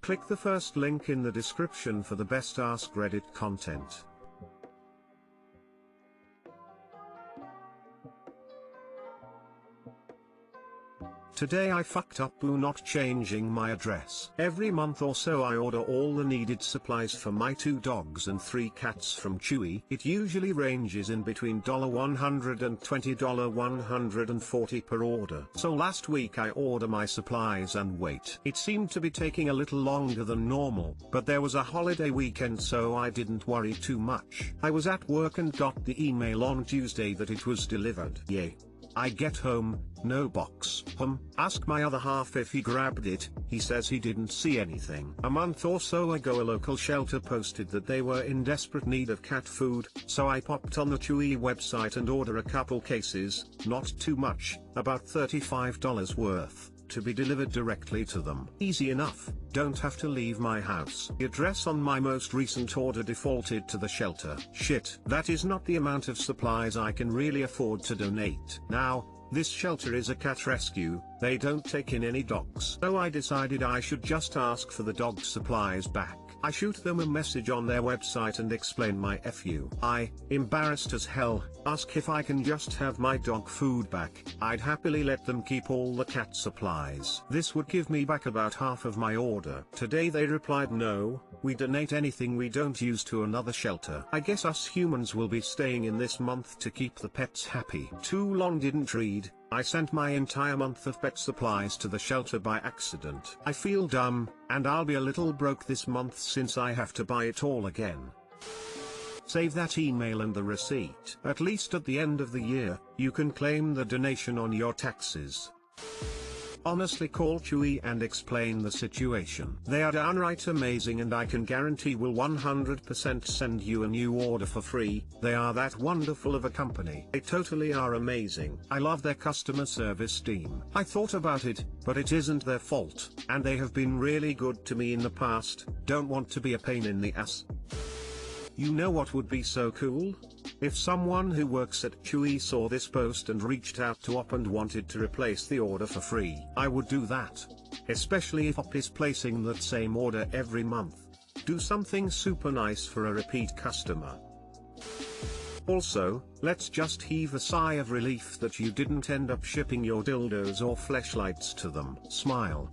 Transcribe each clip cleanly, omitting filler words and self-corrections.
Click the first link in the description for the best Askreddit content. Today I fucked up not changing my address. Every month or so I order all the needed supplies for my 2 dogs and 3 cats from Chewy. It usually ranges in between $100 and $140 per order. So last week I order my supplies and wait. It seemed to be taking a little longer than normal, but there was a holiday weekend so I didn't worry too much. I was at work and got the email on Tuesday that it was delivered. Yay. I get home, no box. Ask my other half if he grabbed it, he says he didn't see anything. A month or so ago a local shelter posted that they were in desperate need of cat food, so I popped on the Chewy website and order a couple cases, not too much, about $35 worth, to be delivered directly to them. Easy enough, don't have to leave my house. The address on my most recent order defaulted to the shelter. Shit, that is not the amount of supplies I can really afford to donate. Now, this shelter is a cat rescue, they don't take in any dogs. So I decided I should just ask for the dog supplies back. I shoot them a message on their website and explain my FU. I, embarrassed as hell, ask if I can just have my dog food back. I'd happily let them keep all the cat supplies. This would give me back about half of my order. Today they replied no, we donate anything we don't use to another shelter. I guess us humans will be staying in this month to keep the pets happy. Too long didn't read. I sent my entire month of pet supplies to the shelter by accident. I feel dumb, and I'll be a little broke this month since I have to buy it all again. Save that email and the receipt. At least at the end of the year, you can claim the donation on your taxes. Honestly, call Chewy and explain the situation. They are downright amazing and I can guarantee will 100% send you a new order for free. They are that wonderful of a company. They totally are amazing. I love their customer service team. I thought about it, but it isn't their fault, and they have been really good to me in the past. Don't want to be a pain in the ass. You know what would be so cool? If someone who works at Chewy saw this post and reached out to Op and wanted to replace the order for free. I would do that. Especially if Op is placing that same order every month. Do something super nice for a repeat customer. Also, let's just heave a sigh of relief that you didn't end up shipping your dildos or fleshlights to them. Smile.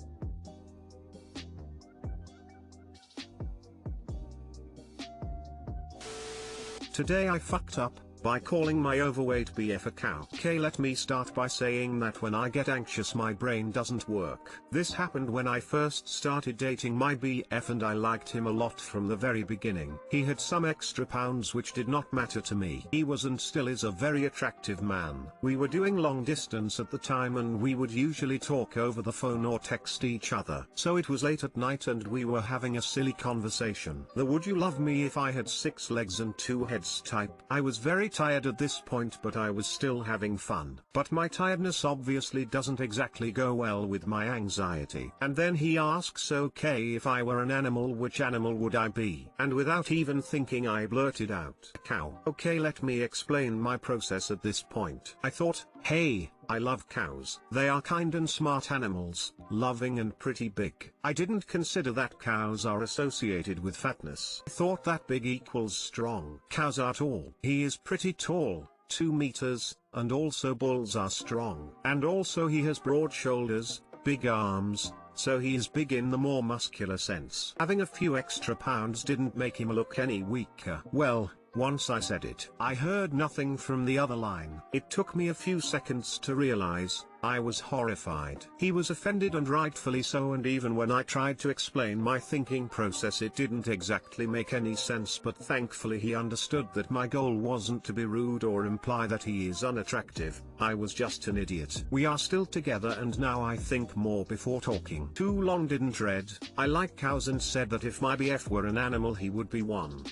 Today I fucked up by calling my overweight BF a cow. Okay, let me start by saying that when I get anxious my brain doesn't work. This happened when I first started dating my BF and I liked him a lot from the very beginning. He had some extra pounds which did not matter to me. He was and still is a very attractive man. We were doing long distance at the time and we would usually talk over the phone or text each other. So it was late at night and we were having a silly conversation. The would you love me if I had 6 legs and 2 heads type. I was very tired at this point but I was still having fun. But my tiredness obviously doesn't exactly go well with my anxiety. And then he asks, okay, if I were an animal which animal would I be? And without even thinking I blurted out, cow. Okay, let me explain my process at this point. I thought, hey, I love cows. They are kind and smart animals, loving and pretty big. I didn't consider that cows are associated with fatness. I thought that big equals strong. Cows are tall. He is pretty tall, 2 meters, and also bulls are strong. And also he has broad shoulders, big arms, so he is big in the more muscular sense. Having a few extra pounds didn't make him look any weaker. Well, once I said it, I heard nothing from the other line. It took me a few seconds to realize, I was horrified. He was offended and rightfully so, and even when I tried to explain my thinking process it didn't exactly make any sense, but thankfully he understood that my goal wasn't to be rude or imply that he is unattractive. I was just an idiot. We are still together and now I think more before talking. Too long didn't read. I like cows and said that if my BF were an animal he would be one.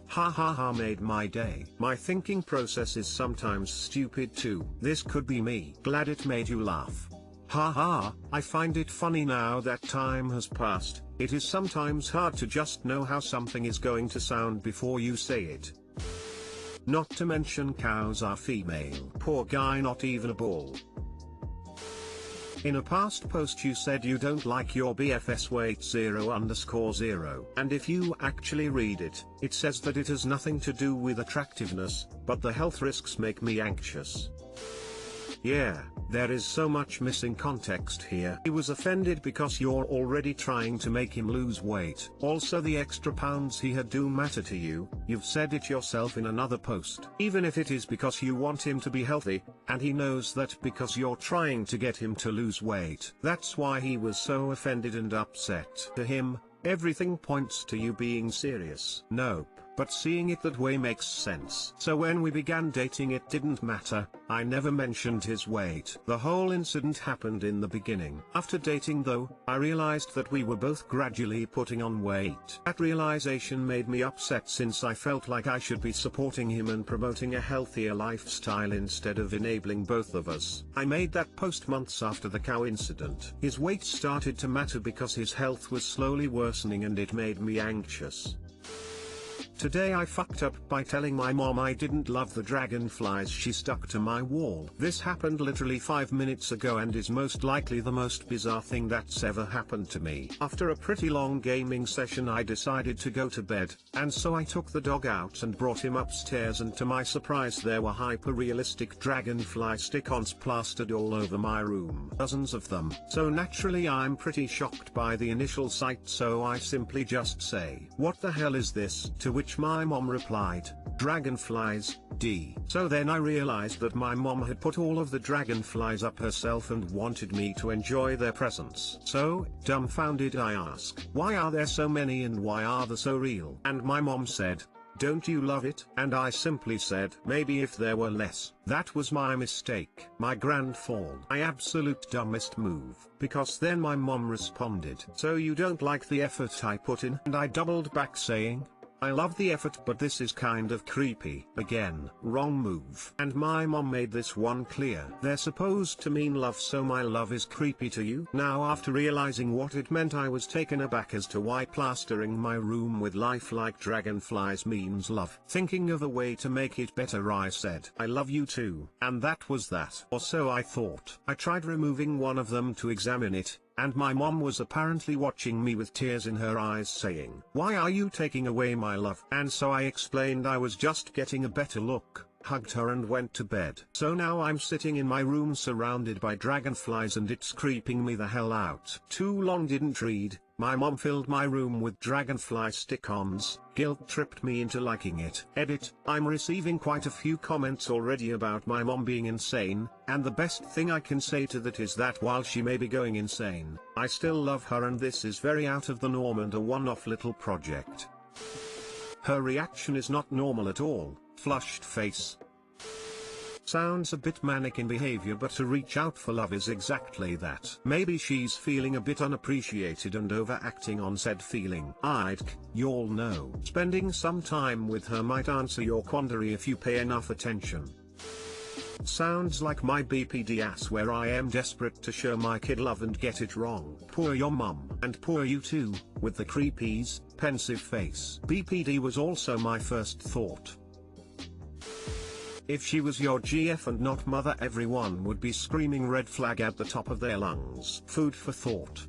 Ha ha ha, made my day. My thinking process is sometimes stupid too. This could be me. Glad it made you laugh. Ha ha, I find it funny now that time has passed. It is sometimes hard to just know how something is going to sound before you say it. Not to mention cows are female. Poor guy, not even a bull. In a past post you said you don't like your BFS weight 0_0, and if you actually read it, it says that it has nothing to do with attractiveness, but the health risks make me anxious. Yeah, there is so much missing context here. He was offended because you're already trying to make him lose weight. Also, the extra pounds he had do matter to you. You've said it yourself in another post. Even if it is because you want him to be healthy, and he knows that because you're trying to get him to lose weight. That's why he was so offended and upset. To him, everything points to you being serious. Nope. But seeing it that way makes sense. So when we began dating it didn't matter, I never mentioned his weight. The whole incident happened in the beginning. After dating though, I realized that we were both gradually putting on weight. That realization made me upset since I felt like I should be supporting him and promoting a healthier lifestyle instead of enabling both of us. I made that post months after the cow incident. His weight started to matter because his health was slowly worsening and it made me anxious. Today I fucked up by telling my mom I didn't love the dragonflies she stuck to my wall. This happened literally 5 minutes ago and is most likely the most bizarre thing that's ever happened to me. After a pretty long gaming session I decided to go to bed, and so I took the dog out and brought him upstairs, and to my surprise there were hyper-realistic dragonfly stick-ons plastered all over my room. Dozens of them. So naturally I'm pretty shocked by the initial sight, so I simply just say, "What the hell is this?" To which my mom replied, "Dragonflies, D." So then I realized that my mom had put all of the dragonflies up herself and wanted me to enjoy their presence. So, dumbfounded I asked, "Why are there so many and why are they so real?" And my mom said, "Don't you love it?" And I simply said, "Maybe if there were less." That was my mistake. My grand fall. My absolute dumbest move. Because then my mom responded, "So you don't like the effort I put in?" And I doubled back saying, "I love the effort, but this is kind of creepy." Again, wrong move. And my mom made this one clear. They're supposed to mean love, so my love is creepy to you? Now after realizing what it meant I was taken aback as to why plastering my room with lifelike dragonflies means love. Thinking of a way to make it better I said, "I love you too." And that was that. Or so I thought. I tried removing one of them to examine it, and my mom was apparently watching me with tears in her eyes saying, "Why are you taking away my love?" And so I explained I was just getting a better look, hugged her and went to bed. So now I'm sitting in my room surrounded by dragonflies and it's creeping me the hell out. Too long didn't read. My mom filled my room with dragonfly stick-ons, guilt-tripped me into liking it. Edit, I'm receiving quite a few comments already about my mom being insane, and the best thing I can say to that is that while she may be going insane, I still love her and this is very out of the norm and a one-off little project. Her reaction is not normal at all, flushed face. Sounds a bit manic in behavior, but to reach out for love is exactly that. Maybe she's feeling a bit unappreciated and overacting on said feeling. You'll know. Spending some time with her might answer your quandary if you pay enough attention. Sounds like my BPD ass where I am desperate to show my kid love and get it wrong. Poor your mum. And poor you too, with the creepies, pensive face. BPD was also my first thought. If she was your GF and not mother, everyone would be screaming red flag at the top of their lungs. Food for thought.